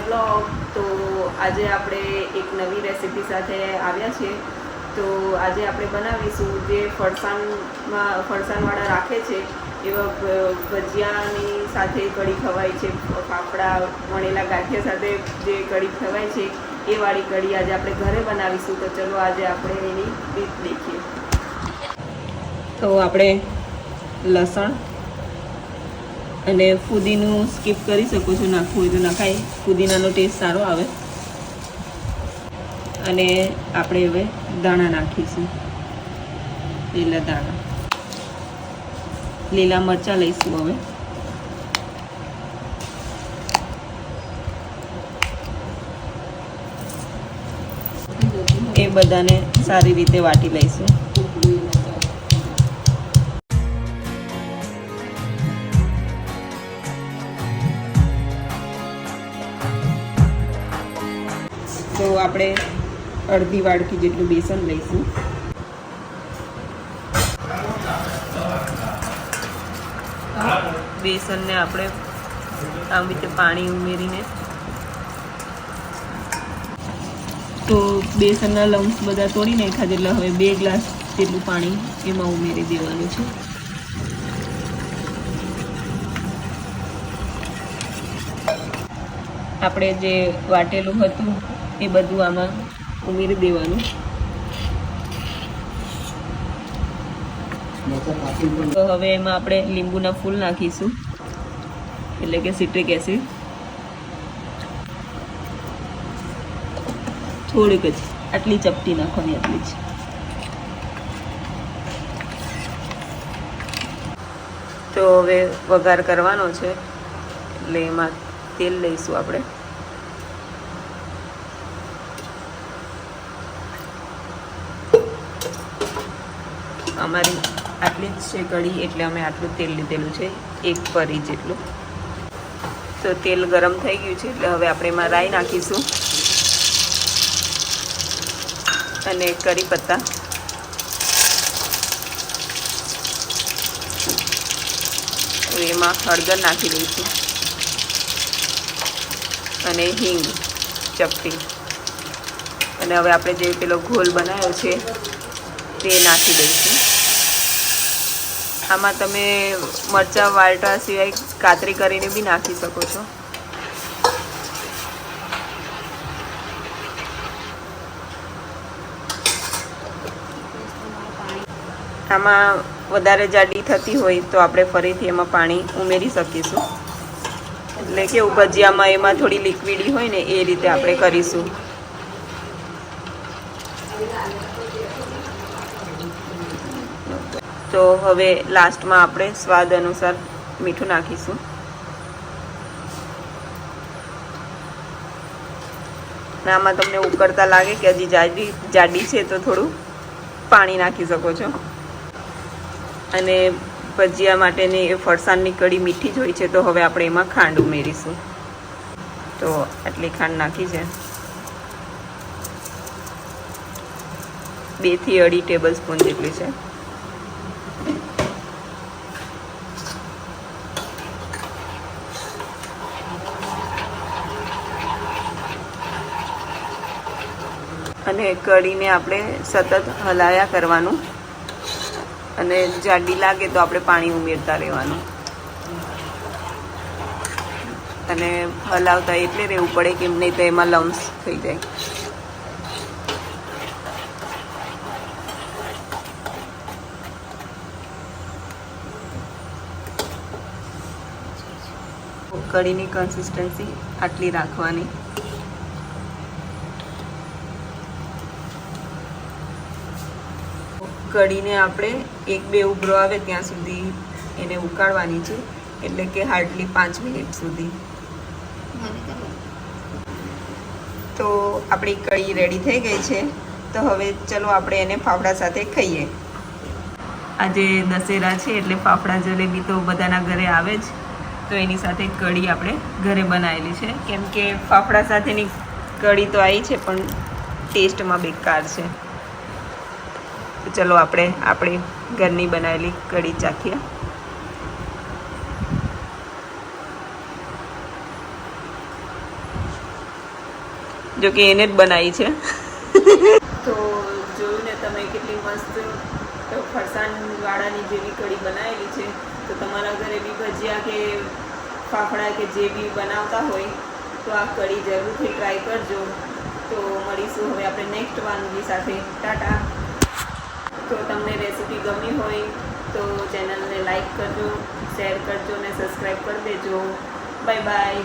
Blog. તો આજે આપણે એક નવી રેસીપી સાથે આવ્યા છીએ. તો આજે આપણે બનાવીશું જે ફરસાણવાળા રાખે છે એવા ભજીયાની સાથે કઢી ખવાય છે, ફાફડા વણેલા ગાંઠિયા સાથે જે કઢી ખવાય છે એ વાળી કઢી આજે આપણે ઘરે બનાવીશું. તો ચલો આજે આપણે એની રીત દેખીએ. તો આપણે લસણ અને ફુદીનું સ્કીપ કરી શકો છો, નાખવું હોય તો નખાય, ફુદીનાનો ટેસ્ટ સારો આવે. અને આપણે હવે દાણા નાખીશું, લીલા દાણા. લીલા મરચાં લઈશું હવે. એ બધાને સારી રીતે વાટી લઈશું. તો આપણે અડધી વાડકી જેટલું બેસન લઈશું. બેસનને આપણે આવી રીતે પાણી ઉમેરીને, તો બેસનના લમ્સ બધા તોડી નાખ્યા, એટલે હવે 2 ગ્લાસ જેટલું પાણી એમાં ઉમેરી દેવાનું છે. આપણે જે વાટેલું હતું એ બધું આમાં ઉમેરી દેવાનું. તો હવે એમાં આપણે લીંબુના ફૂલ નાખીશું, એટલે કે સિટ્રિક એસિડ. થોડીક જ, આટલી ચપટી નાખવાની, આટલી જ. તો હવે વઘાર કરવાનો છે, એટલે એમાં તેલ લઈશું આપણે. અમારી આટલી જ છે કઢી, એટલે અમે આટલું તેલ લીધેલું છે, 1 પરી જેટલું. તો તેલ ગરમ થઈ ગયું છે, એટલે હવે આપણે એમાં રાઈ નાખીશું અને કરી પત્તા. હવે એમાં હળદર નાખી દઈશું અને હિંગ ચપટી. અને હવે આપણે જે પેલો ઘોલ બનાવ્યો છે તે નાખી દઈશું. આમાં તમે મરચાં વાળટા સિવાય કાતરી કરીને બી નાખી શકો છો. આમાં વધારે જાડી થતી હોય તો આપણે ફરીથી એમાં પાણી ઉમેરી શકીશું. એટલે કેવું, ભજીયામાં એમાં થોડી લિક્વિડી હોય ને, એ રીતે આપણે કરીશું. તો હવે લાસ્ટમાં આપણે સ્વાદ અનુસાર મીઠું નાખીશું. અને આમાં તમને ઉકળતા લાગે કે હજી જાડી છે તો થોડું પાણી નાખી શકો છો. અને ભજીયા માટેની એ ફરસાણની કઢી મીઠી જ હોય છે, તો હવે આપણે એમાં ખાંડ ઉમેરીશું. તો આટલી ખાંડ નાખી છે, 2 થી 2.5 ટેબલ સ્પૂન જેટલી છે. અને કઢીને આપણે સતત હલાયા કરવાનું, અને જાડી લાગે તો આપણે પાણી ઉમેરતા રહેવાનું. અને હલાવતા એટલે રહેવું પડે, કેમ નહીં તો એમાં લમ્સ થઈ જાય. કઢીની કન્સિસ્ટન્સી આટલી રાખવાની. કઢીને આપણે 1-2 ઉભરો આવે ત્યાં સુધી એને ઉકાળવાની છે, એટલે કે હાર્ડલી 5 મિનિટ સુધી. તો આપણી કઢી રેડી થઈ ગઈ છે. તો હવે ચલો આપણે એને ફાફડા સાથે ખાઈએ. આજે દશેરા છે એટલે ફાફડા જલેબી તો બધાના ઘરે આવે જ. તો એની સાથે કઢી આપણે ઘરે બનાવેલી છે, કેમ કે ફાફડા સાથેની કઢી તો આવી છે પણ ટેસ્ટમાં બેકાર છે. તો ચલો આપણે આપણી ઘરની બનાવેલી કઢી ચાખીએ. જો કે એને જ બનાવી છે. તો જોયું ને તમે કેટલી મસ્ત ફરસાણવાળાની જેવી કઢી બનાવેલી છે. તો તમારા ઘરે બી ભજીયા કે ફાફડા કે જે બી બનાવતા હોય તો આ કઢી જરૂરથી ટ્રાય કરજો. તો મળીશું હવે આપણે નેક્સ્ટ વાનગી સાથે. ટાટા. તો તમને રેસીપી ગમી હોય તો ચેનલને લાઈક કરજો, શેર કરજો અને સબસ્ક્રાઈબ કરી દેજો. Bye bye.